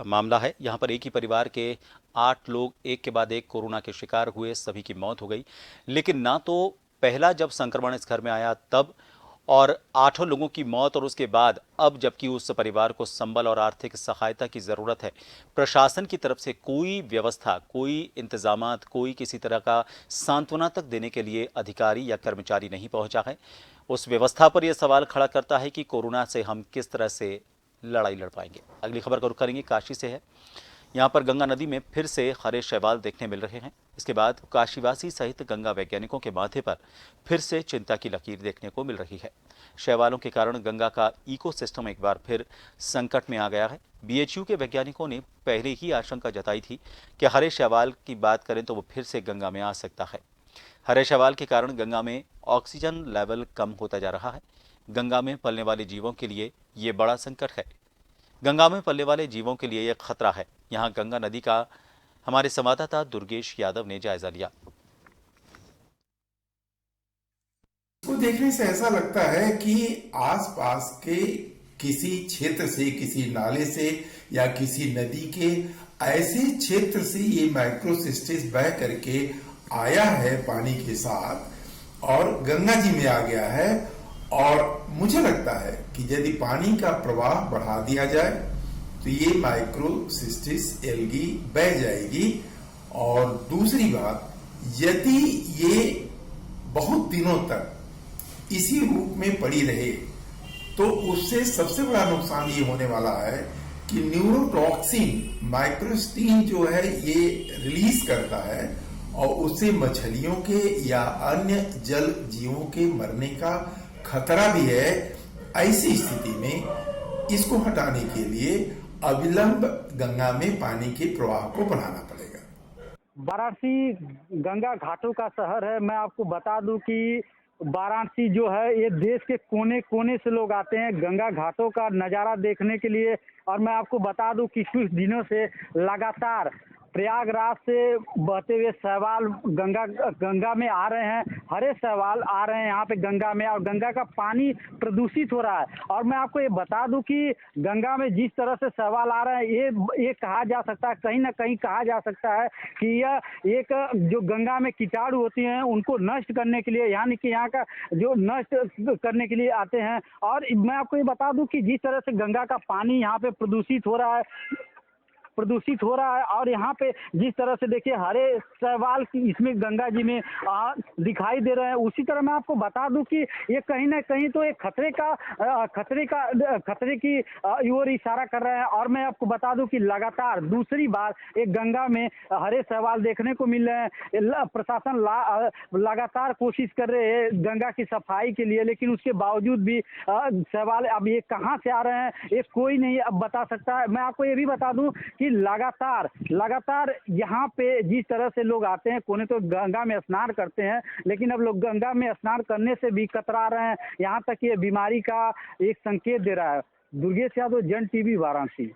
मामला है। यहाँ पर एक ही परिवार के 8 लोग एक के बाद एक कोरोना के शिकार हुए, सभी की मौत हो गई। लेकिन ना तो पहला जब संक्रमण इस घर में आया तब और 8 लोगों की मौत और उसके बाद अब जबकि उस परिवार को संबल और आर्थिक सहायता की ज़रूरत है, प्रशासन की तरफ से कोई व्यवस्था, कोई इंतजामात, कोई किसी तरह का सांत्वना तक देने के लिए अधिकारी या कर्मचारी नहीं पहुंचा है। उस व्यवस्था पर यह सवाल खड़ा करता है कि कोरोना से हम किस तरह से लड़ाई लड़ पाएंगे। अगली खबर का रुख करेंगे, काशी से है। यहाँ पर गंगा नदी में फिर से हरे शैवाल देखने मिल रहे हैं। इसके बाद काशीवासी सहित गंगा वैज्ञानिकों के माथे पर फिर से चिंता की लकीर देखने को मिल रही है। शैवालों के कारण गंगा का इकोसिस्टम एक बार फिर संकट में आ गया है। बीएचयू के वैज्ञानिकों ने पहले ही आशंका जताई थी कि हरे शैवाल की बात करें तो वो फिर से गंगा में आ सकता है। हरे शैवाल के कारण गंगा में ऑक्सीजन लेवल कम होता जा रहा है। गंगा में पलने वाले जीवों के लिए ये बड़ा संकट है। गंगा में पलने वाले जीवों के लिए यह खतरा है। यहाँ गंगा नदी का हमारे संवाददाता दुर्गेश यादव ने जायजा लिया। इसको देखने से ऐसा लगता है कि आसपास के किसी क्षेत्र से, किसी नाले से या किसी नदी के ऐसे क्षेत्र से ये माइक्रोसिस्टिस बह करके आया है पानी के साथ और गंगा जी में आ गया है। और मुझे लगता है कि यदि पानी का प्रवाह बढ़ा दिया जाए तो ये माइक्रोसिस्टिस एल्गी बह जाएगी। और दूसरी बात, यदि ये बहुत दिनों तक इसी रूप में पड़ी रहे तो उससे सबसे बड़ा नुकसान ये होने वाला है कि न्यूरोटॉक्सिन माइक्रोस्टीन जो है ये रिलीज करता है और उससे मछलियों के या अन्य जल जीवों के मरने का खतरा भी है। ऐसी स्थिति में इसको हटाने के लिए अविलंब गंगा में पानी के प्रवाह को बढ़ाना पड़ेगा। वाराणसी गंगा घाटों का शहर है। मैं आपको बता दूं कि वाराणसी जो है ये देश के कोने कोने से लोग आते हैं गंगा घाटों का नज़ारा देखने के लिए। और मैं आपको बता दूं कि कुछ दिनों से लगातार प्रयागराज से बहते हुए शैवाल गंगा में आ रहे हैं। हरे शैवाल आ रहे हैं यहाँ पे गंगा में और गंगा का पानी प्रदूषित हो रहा है। और मैं आपको ये बता दूं कि गंगा में जिस तरह से शैवाल आ रहे हैं ये कहा जा सकता है, कहीं ना कहीं कहा जा सकता है कि यह एक जो गंगा में कीटाणु होती हैं उनको नष्ट करने के लिए, यानी कि यहाँ का जो नष्ट करने के लिए आते हैं। और मैं आपको ये बता दूं कि जिस तरह से गंगा का पानी यहाँ पे प्रदूषित हो रहा है और यहाँ पे जिस तरह से देखिए हरे शैवाल की इसमें गंगा जी में दिखाई दे रहे हैं, उसी तरह मैं आपको बता दूं कि ये कहीं ना कहीं तो एक खतरे की ओर इशारा कर रहे हैं। और मैं आपको बता दूं कि लगातार दूसरी बार एक गंगा में हरे शैवाल देखने को मिल रहे हैं। प्रशासन लगातार कोशिश कर रहे हैं गंगा की सफाई के लिए, लेकिन उसके बावजूद भी शैवाल अब ये कहाँ से आ रहे हैं ये कोई नहीं अब बता सकता है। मैं आपको ये भी बता दूं कि लगातार यहाँ पे जिस तरह से लोग आते हैं कोने तो गंगा में स्नान करते हैं, लेकिन अब लोग गंगा में स्नान करने से भी कतरा रहे हैं। यहाँ तक ये बीमारी का एक संकेत दे रहा है। दुर्गेश यादव, जन टीवी, वाराणसी।